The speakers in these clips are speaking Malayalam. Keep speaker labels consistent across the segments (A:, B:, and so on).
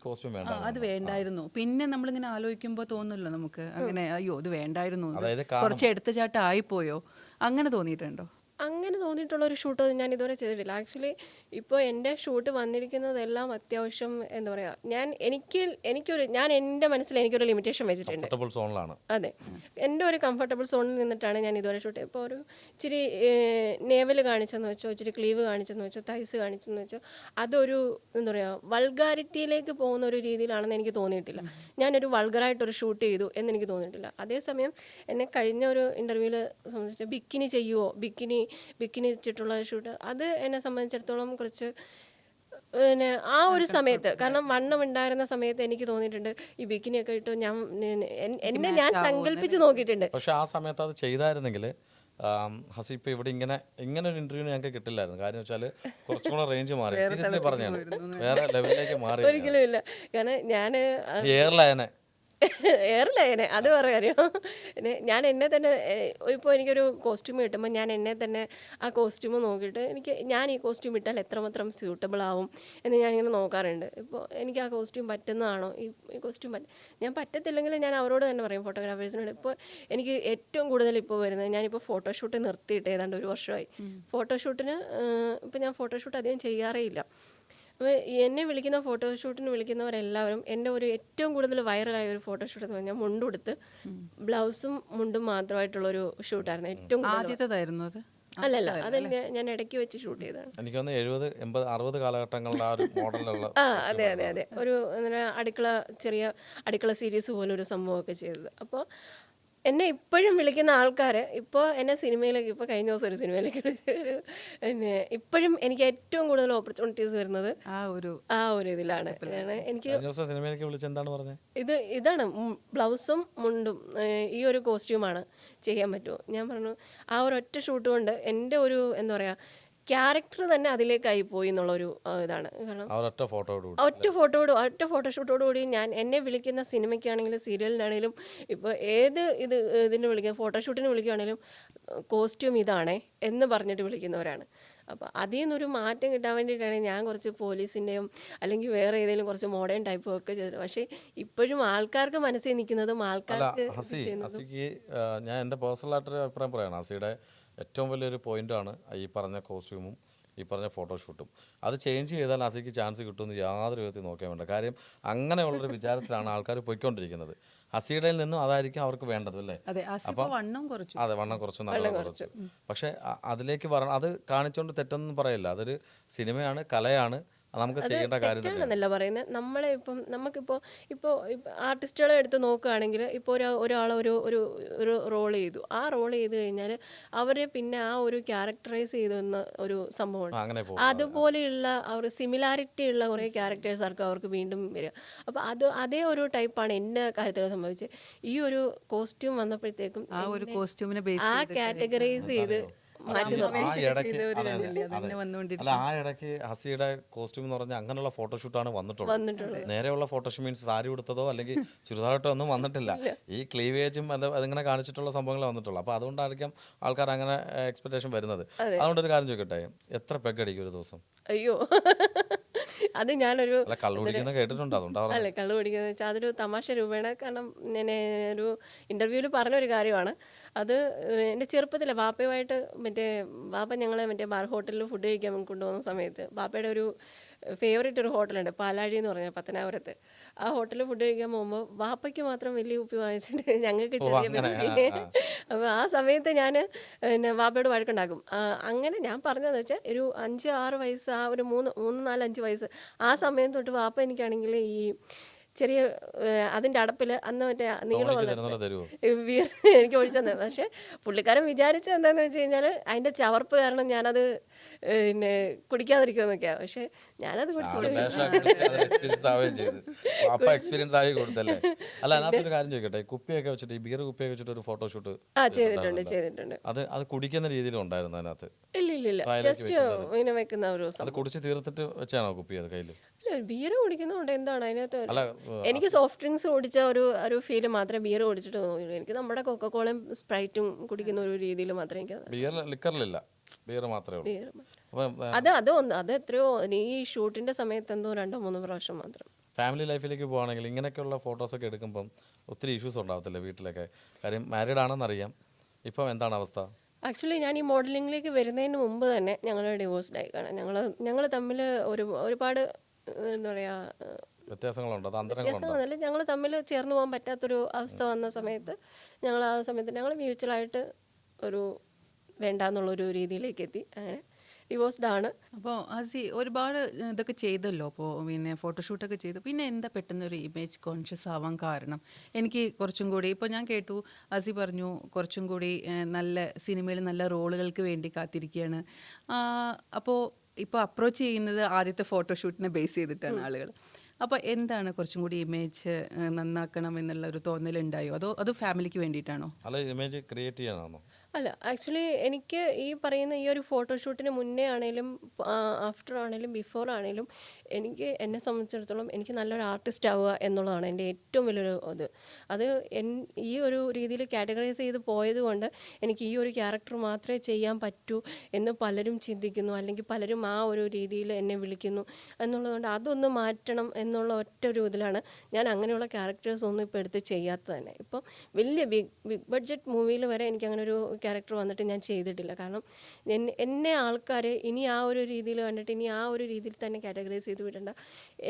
A: കോസ്റ്റ്യൂം വേണ്ട
B: അത് വേണ്ടായിരുന്നു. പിന്നെ നമ്മളിങ്ങനെ ആലോചിക്കുമ്പോൾ തോന്നുമല്ലോ നമുക്ക് അങ്ങനെ, അയ്യോ ഇത് വേണ്ടായിരുന്നു, ഇത്
A: അതായത്
B: കുറച്ച് എടുത്തുചാട്ടം ആയിപ്പോയോ, അങ്ങനെ തോന്നിയിട്ടുണ്ടോ?
C: അങ്ങനെ തോന്നിയിട്ടുള്ളൊരു ഷൂട്ടൊന്നും ഞാൻ ഇതുവരെ ചെയ്തിട്ടില്ല. ആക്ച്വലി ഇപ്പോൾ എൻ്റെ ഷൂട്ട് വന്നിരിക്കുന്നതെല്ലാം അത്യാവശ്യം എന്താ പറയുക, ഞാൻ എൻ്റെ മനസ്സിൽ എനിക്കൊരു ലിമിറ്റേഷൻ വെച്ചിട്ടുണ്ട്.
A: കംഫർട്ടബിൾ സോണിലാണ്.
C: അതെ, എൻ്റെ ഒരു കംഫർട്ടബിൾ സോണിൽ നിന്നിട്ടാണ് ഞാൻ ഇതുവരെ ഷൂട്ട് ചെയ്യുക. ഇപ്പോൾ ഒരു ഇച്ചിരി നേവൽ കാണിച്ചെന്ന് വെച്ചോ, ഇച്ചിരി ക്ലീവ് കാണിച്ചെന്ന് വെച്ചോ, തൈസ് കാണിച്ചെന്ന് വെച്ചോ, അതൊരു എന്താ പറയുക വൾഗാരിറ്റിയിലേക്ക് പോകുന്ന ഒരു രീതിയിലാണെന്ന് എനിക്ക് തോന്നിയിട്ടില്ല. ഞാനൊരു വൾഗറായിട്ടൊരു ഷൂട്ട് ചെയ്തു എന്നെനിക്ക് തോന്നിയിട്ടില്ല. അതേസമയം എന്നെ കഴിഞ്ഞ ഒരു ഇൻ്റർവ്യൂവിൽ സംബന്ധിച്ച് ബിക്കിനി ചെയ്യുമോ, ബിക്കിനി ഇട്ടിട്ടുള്ള ഷൂട്ട്, അത് എന്നെ സംബന്ധിച്ചിടത്തോളം കുറച്ച് പിന്നെ ആ ഒരു സമയത്ത്, കാരണം വണ്ണം ഉണ്ടായിരുന്ന സമയത്ത് എനിക്ക് തോന്നിയിട്ടുണ്ട് ഈ ബിക്കിനിയൊക്കെ ഇട്ട് എന്നെ ഞാൻ സങ്കല്പിച്ച് നോക്കിയിട്ടുണ്ട്.
A: പക്ഷെ ആ സമയത്ത് അത് ചെയ്തായിരുന്നെങ്കിൽ ഹസി ഇപ്പോൾ ഇവിടെ ഇങ്ങനെ ഒരു ഇന്റർവ്യൂ ഞങ്ങൾക്ക് കിട്ടില്ലായിരുന്നു. കാര്യം വെച്ചാൽ കുറച്ചും കൂടെ റേഞ്ച് മാറി, സീരിയസ്ലി പറഞ്ഞാണ്, വേറെ ലെവലിലേക്ക് മാറി.
C: ഒരിക്കലും ഇല്ല, കാരണം ഞാൻ
A: എയർലൈനെ
C: അത് വേറെ കാര്യം. ഞാൻ എന്നെ തന്നെ ഇപ്പോൾ എനിക്കൊരു കോസ്റ്റ്യൂം കിട്ടുമ്പോൾ ഞാൻ എന്നെ തന്നെ ആ കോസ്റ്റ്യൂം നോക്കിയിട്ട് ഞാൻ ഈ കോസ്റ്റ്യൂം ഇട്ടാൽ എത്രമാത്രം സ്യൂട്ടബിൾ ആവും എന്ന് ഞാനിങ്ങനെ നോക്കാറുണ്ട്. ഇപ്പോൾ എനിക്ക് ആ കോസ്റ്റ്യൂം പറ്റുന്നതാണോ, ഈ കോസ്റ്റ്യൂം ഞാൻ പറ്റത്തില്ലെങ്കിൽ ഞാൻ അവരോട് തന്നെ പറയും, ഫോട്ടോഗ്രാഫേഴ്സിനോട്. ഇപ്പോൾ എനിക്ക് ഏറ്റവും കൂടുതൽ ഇപ്പോൾ വരുന്നത്, ഞാനിപ്പോൾ ഫോട്ടോഷൂട്ട് നിർത്തിയിട്ട് ഏതാണ്ട് 1 വർഷമായി. ഫോട്ടോഷൂട്ടിന് ഇപ്പോൾ ഞാൻ ഫോട്ടോഷൂട്ട് അധികം ചെയ്യാറേ ഇല്ല. അപ്പോൾ എന്നെ വിളിക്കുന്ന ഫോട്ടോഷൂട്ടിന് വിളിക്കുന്നവരെല്ലാവരും എൻ്റെ ഒരു ഏറ്റവും കൂടുതൽ വൈറലായ ഒരു ഫോട്ടോഷൂട്ട് എന്ന് പറഞ്ഞാൽ മുണ്ടുടുത്ത് ബ്ലൗസും മുണ്ടും മാത്രമായിട്ടുള്ളൊരു ഷൂട്ടായിരുന്നു ഏറ്റവും
B: ആദ്യത്തേതായിരുന്നു അത്?
C: അല്ലല്ല, അത് ഞാൻ ഇടയ്ക്ക് വെച്ച് ഷൂട്ട് ചെയ്തതാണ്.
A: എനിക്ക് തോന്നുന്നു 70, 80, 60 കാലഘട്ടങ്ങളുടെ ആ ഒരു മോഡലുള്ള
C: അതെ ഒരു ചെറിയ അടുക്കള സീരീസ് പോലെ ഒരു സംഭവമൊക്കെ ചെയ്തത്. അപ്പോൾ എന്നെ ഇപ്പോഴും വിളിക്കുന്ന ആൾക്കാർ, ഇപ്പോൾ എന്നെ സിനിമയിലേക്ക്, ഇപ്പോൾ കഴിഞ്ഞ ദിവസം ഒരു സിനിമയിലേക്ക് വിളിച്ചൊരു ഇപ്പോഴും എനിക്ക് ഏറ്റവും കൂടുതൽ ഓപ്പർച്യൂണിറ്റീസ് വരുന്നത് ആ ഒരു ഇതിലാണ്. എനിക്ക്
A: സിനിമയിലേക്ക് വിളിച്ച് എന്താണ് പറഞ്ഞത്,
C: ഇതാണ് ബ്ലൗസും മുണ്ടും ഈ ഒരു കോസ്റ്റ്യൂമാണ് ചെയ്യാൻ പറ്റുമോ. ഞാൻ പറഞ്ഞു ആ ഒരൊറ്റ ഷൂട്ട് കൊണ്ട് എൻ്റെ ഒരു എന്താ പറയുക ക്യാരക്ടർ തന്നെ അതിലേക്കായി പോയി എന്നുള്ളൊരു ഇതാണ്. കാരണം ഒറ്റ ഫോട്ടോഷൂട്ടോടുകൂടി എന്നെ വിളിക്കുന്ന സിനിമയ്ക്കാണെങ്കിലും സീരിയലിനാണെങ്കിലും ഇപ്പോൾ ഇതിന് വിളിക്കുക, ഫോട്ടോഷൂട്ടിന് വിളിക്കുകയാണെങ്കിലും കോസ്റ്റ്യൂം ഇതാണേ എന്ന് പറഞ്ഞിട്ട് വിളിക്കുന്നവരാണ്. അപ്പോൾ അതിൽ നിന്നൊരു മാറ്റം കിട്ടാൻ വേണ്ടിയിട്ടാണ് ഞാൻ കുറച്ച് പോലീസിൻ്റെയും അല്ലെങ്കിൽ വേറെ ഏതെങ്കിലും കുറച്ച് മോഡേൺ ടൈപ്പും ഒക്കെ ചെയ്തത്. പക്ഷേ ഇപ്പോഴും ആൾക്കാർക്ക് മനസ്സിൽ നിൽക്കുന്നതും ആൾക്കാർക്ക്
A: ഞാൻ എൻ്റെ പേഴ്സണലായിട്ടൊരു അഭിപ്രായം പറയണം. ഹസിയുടെ ഏറ്റവും വലിയൊരു പോയിൻ്റാണ് ഈ പറഞ്ഞ കോസ്റ്റ്യൂമും ഈ പറഞ്ഞ ഫോട്ടോഷൂട്ടും. അത് ചേഞ്ച് ചെയ്താൽ ഹസിക്ക് ചാൻസ് കിട്ടുമെന്ന് യാതൊരു വിധത്തിൽ നോക്കാൻ വേണ്ട. കാര്യം അങ്ങനെയുള്ളൊരു വിചാരത്തിലാണ് ആൾക്കാർ പോയിക്കൊണ്ടിരിക്കുന്നത്. ഹസിയുടെ നിന്നും അതായിരിക്കും അവർക്ക് വേണ്ടത്, അല്ലേ?
B: അപ്പം വണ്ണം കുറച്ചു,
A: നല്ല കുറച്ചു. പക്ഷെ അതിലേക്ക് വരണം, അത് കാണിച്ചുകൊണ്ട് തെറ്റൊന്നും പറയില്ല. അതൊരു സിനിമയാണ്, കലയാണ്, നമുക്ക് ചെയ്യേണ്ട
C: കാര്യമെന്നല്ല പറയുന്നത്. നമ്മളെ ഇപ്പോൾ ആർട്ടിസ്റ്റുകളെ എടുത്ത് നോക്കുകയാണെങ്കിൽ ഇപ്പോൾ ഒരാൾ ഒരു റോൾ ചെയ്തു, ആ റോൾ ചെയ്ത് കഴിഞ്ഞാൽ അവരെ പിന്നെ ആ ഒരു ക്യാരക്ടറൈസ് ചെയ്തെന്ന ഒരു സംഭവമാണ്. അതുപോലെയുള്ള ഒരു സിമിലാരിറ്റി ഉള്ള കുറേ ക്യാരക്ടേഴ്സ് ആർക്കും അവർക്ക് വീണ്ടും വരിക. അപ്പോൾ അതേ ഒരു ടൈപ്പാണ് എൻ്റെ കാര്യത്തിൽ സംഭവിച്ചത്. ഈ ഒരു കോസ്റ്റ്യൂം വന്നപ്പോഴത്തേക്കും ആ കാറ്റഗറൈസ് ചെയ്ത്
A: ആ ഇടയ്ക്ക് ഹസിയുടെ കോസ്റ്റ്യൂം എന്ന് പറഞ്ഞാൽ അങ്ങനെയുള്ള ഫോട്ടോഷൂട്ടാണ് വന്നിട്ടുള്ളത്. നേരെയുള്ള ഫോട്ടോഷൂട്ട് മീൻസ് സാരി ഉടുത്തതോ അല്ലെങ്കിൽ ചുരിദാറിട്ടോ ഒന്നും വന്നിട്ടില്ല. ഈ ക്ലീവേജും അതിങ്ങനെ കാണിച്ചിട്ടുള്ള സംഭവങ്ങൾ വന്നിട്ടുള്ളൂ. അപ്പോൾ അതുകൊണ്ടായിരിക്കാം ആൾക്കാർ അങ്ങനെ എക്സ്പെക്ടേഷൻ വരുന്നത്. അതുകൊണ്ടൊരു കാര്യം ചോദിക്കട്ടെ, എത്ര പെഗ് അടിക്കും ഒരു ദിവസം?
C: അയ്യോ, അത് ഞാനൊരു
A: കള്ളു കുടിക്കുന്ന കേട്ടിട്ടുണ്ട്. അതുകൊണ്ടാണ്
C: അല്ലേ കള്ളു കുടിക്കുന്നത് വെച്ചാൽ അതൊരു തമാശ രൂപേണ. കാരണം ഞാൻ ഒരു ഇൻ്റർവ്യൂവിൽ പറഞ്ഞൊരു കാര്യമാണ്. അത് എൻ്റെ ചെറുപ്പത്തിലെ വാപ്പയുമായിട്ട് വാപ്പ ഞങ്ങളെ ബാർ ഹോട്ടലിൽ ഫുഡ് കഴിക്കാൻ കൊണ്ടുപോകുന്ന സമയത്ത് വാപ്പയുടെ ഒരു ഫേവറേറ്റ് ഒരു ഹോട്ടലുണ്ട്, പാലാഴി എന്ന് പറഞ്ഞാൽ പത്തനാപുരത്ത്. ആ ഹോട്ടലിൽ ഫുഡ് കഴിക്കാൻ പോകുമ്പോൾ വാപ്പയ്ക്ക് മാത്രം വലിയ കുപ്പി വാങ്ങിച്ചിട്ട് ഞങ്ങൾക്ക് ചെറിയ അപ്പോൾ ആ സമയത്ത് ഞാൻ വാപ്പയോട് വഴക്കുണ്ടാക്കും. അങ്ങനെ ഞാൻ പറഞ്ഞതെന്ന് വെച്ചാൽ ഒരു 5-6 വയസ്സ്, ആ ഒരു 3-4-5 വയസ്സ് ആ സമയം തൊട്ട് വാപ്പ എനിക്കാണെങ്കിൽ ഈ ചെറിയ അതിൻ്റെ അടപ്പിൽ അന്ന് നീളമുള്ള ബിയർ എനിക്ക് ഒഴിച്ചു തന്നെ. പക്ഷെ പുള്ളിക്കാരൻ വിചാരിച്ചത് എന്താണെന്ന് വെച്ച് കഴിഞ്ഞാൽ അതിൻ്റെ ചവർപ്പ് കാരണം ഞാനത് കുടിക്കാതിരിക്കുമെന്നൊക്കെയാണ്. പക്ഷെ ഞാനത്
A: കുപ്പിയൊക്കെ വെച്ചിട്ട് ഈ ബിയർ കുപ്പിയൊക്കെ വെച്ചിട്ട് ഒരു ഫോട്ടോഷൂട്ട്
C: ചെയ്തിട്ടുണ്ട്.
A: അത് കുടിക്കുന്ന രീതിയിലുണ്ടായിരുന്നു അതിനകത്ത്?
C: ഇല്ല, ജസ്റ്റ് ഇങ്ങനെ വെക്കുന്ന ഒരു
A: അത് കുടിച്ച് തീർത്തിട്ട് വെച്ചാണോ കുപ്പി അത് കയ്യിൽ?
C: ബിയർ കുടിക്കുന്നതുകൊണ്ട് എന്താണ് അതിനകത്ത്? എനിക്ക് സോഫ്റ്റ് ഡ്രിങ്ക്സ് കുടിച്ച ഒരു ഫീല് മാത്രമേ ബിയർ കുടിച്ചിട്ട് തോന്നിയുള്ളൂ. എനിക്ക് നമ്മുടെ കൊക്കക്കോളയും സ്പ്രൈറ്റും കുടിക്കുന്ന ഒരു രീതിയിൽ മാത്രമേ എനിക്ക്
A: ബിയർ മാത്രമേ
C: അത് എത്രയോ ഈ ഷൂട്ടിന്റെ സമയത്ത് എന്തോ 2-3 പ്രാവശ്യം മാത്രം.
A: ഫാമിലി ലൈഫിലേക്ക് പോവുകയാണെങ്കിൽ ഇങ്ങനെയൊക്കെയുള്ള ഫോട്ടോസൊക്കെ എടുക്കുമ്പം ഒത്തിരി ഇഷ്യൂസ് ഉണ്ടാകത്തില്ല വീട്ടിലൊക്കെ? കാര്യം മാരീഡ് ആണെന്നറിയാം. ഇപ്പം എന്താണ് അവസ്ഥ?
C: ആക്ച്വലി ഞാൻ ഈ മോഡലിങ്ങിലേക്ക് വരുന്നതിന് മുമ്പ് തന്നെ ഞങ്ങൾ ഡിവോഴ്സ്ഡായി കാണാം. ഞങ്ങൾ തമ്മിൽ ഒരുപാട് എന്താ പറയുക
A: വ്യത്യാസങ്ങളുണ്ടോ? അത് അന്തരങ്ങളുണ്ടോ?
C: വ്യത്യാസങ്ങളല്ല, ഞങ്ങൾ തമ്മിൽ ചേർന്ന് പോകാൻ പറ്റാത്തൊരു അവസ്ഥ വന്ന സമയത്ത് ആ സമയത്ത് ഞങ്ങൾ മ്യൂച്വലായിട്ട് ഒരു വേണ്ടാന്നുള്ളൊരു രീതിയിലേക്ക് എത്തി. അങ്ങനെ ഡിവോഴ്സ്ഡ് ആണ്.
B: അപ്പോൾ ആസി ഒരുപാട് ഇതൊക്കെ ചെയ്തല്ലോ, അപ്പോൾ പിന്നെ ഫോട്ടോഷൂട്ടൊക്കെ ചെയ്തു. പിന്നെ എന്താ പെട്ടെന്ന് ഒരു ഇമേജ് കോൺഷ്യസ് ആവാൻ കാരണം? എനിക്ക് കുറച്ചും കൂടി, ഇപ്പോൾ ഞാൻ കേട്ടു ആസി പറഞ്ഞു കുറച്ചും കൂടി നല്ല സിനിമയിൽ നല്ല റോളുകൾക്ക് വേണ്ടി കാത്തിരിക്കുകയാണ്. അപ്പോൾ ഇപ്പോൾ അപ്രോച്ച് ചെയ്യുന്നത് ആദ്യത്തെ ഫോട്ടോഷൂട്ടിനെ ബേസ് ചെയ്തിട്ടാണ് ആളുകൾ. അപ്പോൾ എന്താണ് കുറച്ചും കൂടി ഇമേജ് നന്നാക്കണം എന്നുള്ള ഒരു തോന്നലുണ്ടായോ? അത് ഫാമിലിക്ക് വേണ്ടിയിട്ടാണോ?
A: അല്ല, ഇമേജ് ക്രിയേറ്റ് ചെയ്യാനാണോ?
C: അല്ല, ആക്ച്വലി എനിക്ക് ഈ പറയുന്ന ഈ ഒരു ഫോട്ടോഷൂട്ടിന് മുന്നേ ആണെങ്കിലും ആഫ്റ്റർ ആണെങ്കിലും ബിഫോർ ആണെങ്കിലും എന്നെ സംബന്ധിച്ചിടത്തോളം എനിക്ക് നല്ലൊരു ആർട്ടിസ്റ്റ് ആവുക എന്നുള്ളതാണ് എൻ്റെ ഏറ്റവും വലിയൊരു അത് ഈ ഒരു രീതിയിൽ കാറ്റഗറൈസ് ചെയ്ത് പോയത് കൊണ്ട് എനിക്ക് ഈ ഒരു ക്യാരക്ടർ മാത്രമേ ചെയ്യാൻ പറ്റൂ എന്ന് പലരും ചിന്തിക്കുന്നു, അല്ലെങ്കിൽ പലരും ആ ഒരു രീതിയിൽ എന്നെ വിളിക്കുന്നു എന്നുള്ളതുകൊണ്ട് അതൊന്ന് മാറ്റണം എന്നുള്ള ഒറ്റ ഒരു ഇതിലാണ് ഞാൻ അങ്ങനെയുള്ള ക്യാരക്ടേഴ്സ് ഒന്നും ഇപ്പോൾ എടുത്ത് ചെയ്യാത്തത് തന്നെ. ഇപ്പം വലിയ ബിഗ് ബഡ്ജറ്റ് മൂവിയിൽ വരെ എനിക്ക് അങ്ങനെ ഒരു ക്യാരക്ടർ വന്നിട്ട് ഞാൻ ചെയ്തിട്ടില്ല. കാരണം എന്നെ ആൾക്കാർ ഇനി ആ ഒരു രീതിയിൽ കണ്ടിട്ട് ഇനി ആ ഒരു രീതിയിൽ തന്നെ കാറ്റഗറൈസ് ചെയ്ത് വിടണ്ട.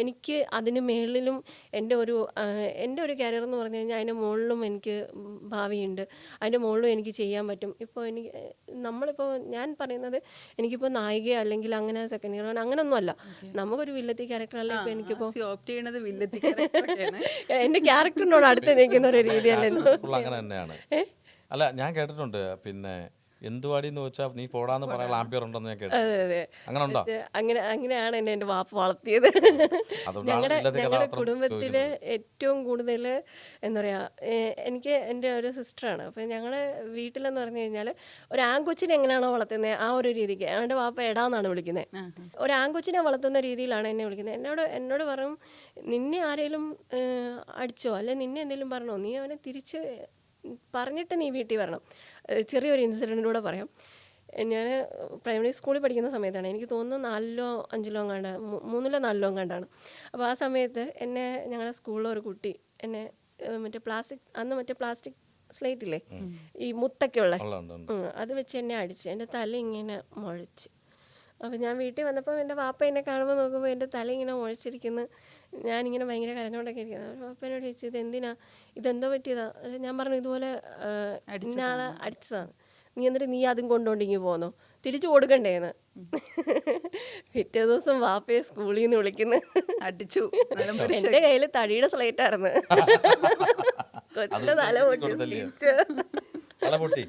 C: എനിക്ക് അതിന് മേളിലും എൻ്റെ ഒരു കരിയർ എന്ന് പറഞ്ഞു കഴിഞ്ഞാൽ അതിൻ്റെ മുകളിലും എനിക്ക് ഭാവിയുണ്ട്, അതിൻ്റെ മുകളിലും എനിക്ക് ചെയ്യാൻ പറ്റും. ഇപ്പോൾ നമ്മളിപ്പോൾ ഞാൻ പറയുന്നത് എനിക്കിപ്പോൾ നായിക അല്ലെങ്കിൽ അങ്ങനെ സെക്കൻഡ് ഇയർ അങ്ങനെയൊന്നുമല്ല, നമുക്കൊരു വില്ലത്തി ക്യാരക്ടർ അല്ല ഇപ്പോൾ എനിക്കിപ്പോൾ
B: ഓപ്റ്റ് ചെയ്യണത് വില്ലത്തി ക്യാരക്ടറാണ്.
C: എൻ്റെ ക്യാരക്ടറിനോട് അടുത്ത് നിൽക്കുന്ന ഒരു രീതിയല്ലേ?
A: അങ്ങനെ തന്നെയാണ്. അല്ല, ഞാൻ കേട്ടിട്ടുണ്ട് പിന്നെ എന്തുവാടി എന്ന് വെച്ചാൽ നീ പോടാന്ന് പറയാൻ ആംബിയർ ഉണ്ടെന്ന് ഞാൻ കേട്ടു. അങ്ങനെ ഉണ്ടോ?
C: അങ്ങനെയാണ് എന്നെ എൻ്റെ വാപ്പ വളർത്തിയത്. ഞങ്ങളുടെ കുടുംബത്തില് ഏറ്റവും കൂടുതൽ എന്താ പറയാ, എനിക്ക് എൻ്റെ ഒരു സിസ്റ്ററാണ്. അപ്പം ഞങ്ങളുടെ വീട്ടിലെന്ന് പറഞ്ഞു കഴിഞ്ഞാൽ ഒരു ആൺകൊച്ചിനെ എങ്ങനെയാണോ വളർത്തുന്നത് ആ ഒരു രീതിക്ക് എൻ്റെ വാപ്പ എടാന്നാണ് വിളിക്കുന്നത്. ഒരു ആൺകൊച്ചിനെ വളർത്തുന്ന രീതിയിലാണ് എന്നെ വിളിക്കുന്നത്. എന്നോട് പറയും, നിന്നെ ആരെങ്കിലും അടിച്ചോ അല്ലെ നിന്നെ എന്തെങ്കിലും പറഞ്ഞോ, നീ അവനെ തിരിച്ച് പറഞ്ഞിട്ട് നീ വീട്ടിൽ വരണം. ചെറിയൊരു ഇൻസിഡൻറ്റിലൂടെ പറയാം. ഞാൻ പ്രൈമറി സ്കൂളിൽ പഠിക്കുന്ന സമയത്താണ്, എനിക്ക് തോന്നുന്നു 4-ലോ 5-ലോ എങ്ങാണ്ട്, 3-ലോ 4-ലോ എങ്ങാണ്ടാണ്. അപ്പോൾ ആ സമയത്ത് ഞങ്ങളുടെ സ്കൂളിലെ ഒരു കുട്ടി എന്നെ മറ്റേ പ്ലാസ്റ്റിക് സ്ലേറ്റ് ഇല്ലേ, ഈ മുത്തൊക്കെ ഉള്ള അത് വെച്ച് എന്നെ അടിച്ച് എൻ്റെ തല ഇങ്ങനെ മുഴച്ച്. അപ്പോൾ ഞാൻ വീട്ടിൽ വന്നപ്പോൾ എൻ്റെ വാപ്പ എന്നെ കാണുമ്പോൾ നോക്കുമ്പോൾ എൻ്റെ തല ഇങ്ങനെ മുഴച്ചിരിക്കുന്നു. ഞാനിങ്ങനെ ഭയങ്കര കരഞ്ഞോണ്ടൊക്കെ ഇരിക്കുന്നത്. വാപ്പ എന്നോട് ചോദിച്ചു, ഇതെന്തോ പറ്റിയതാ? ഞാൻ പറഞ്ഞു, ഇതുപോലെ ഇന്നയാളെ അടിച്ചതാണ്. നീ അതും കൊണ്ടോണ്ടിങ്ങി പോന്നോ, തിരിച്ചു കൊടുക്കണ്ടേന്ന്. പിറ്റേ ദിവസം വാപ്പയെ സ്കൂളിൽ നിന്ന് വിളിക്കുന്നു, അടിച്ചു. എൻ്റെ കയ്യിൽ തടിയുടെ സ്ലേറ്റായിരുന്നു. കൊച്ചിന്റെ തല പൊട്ടി.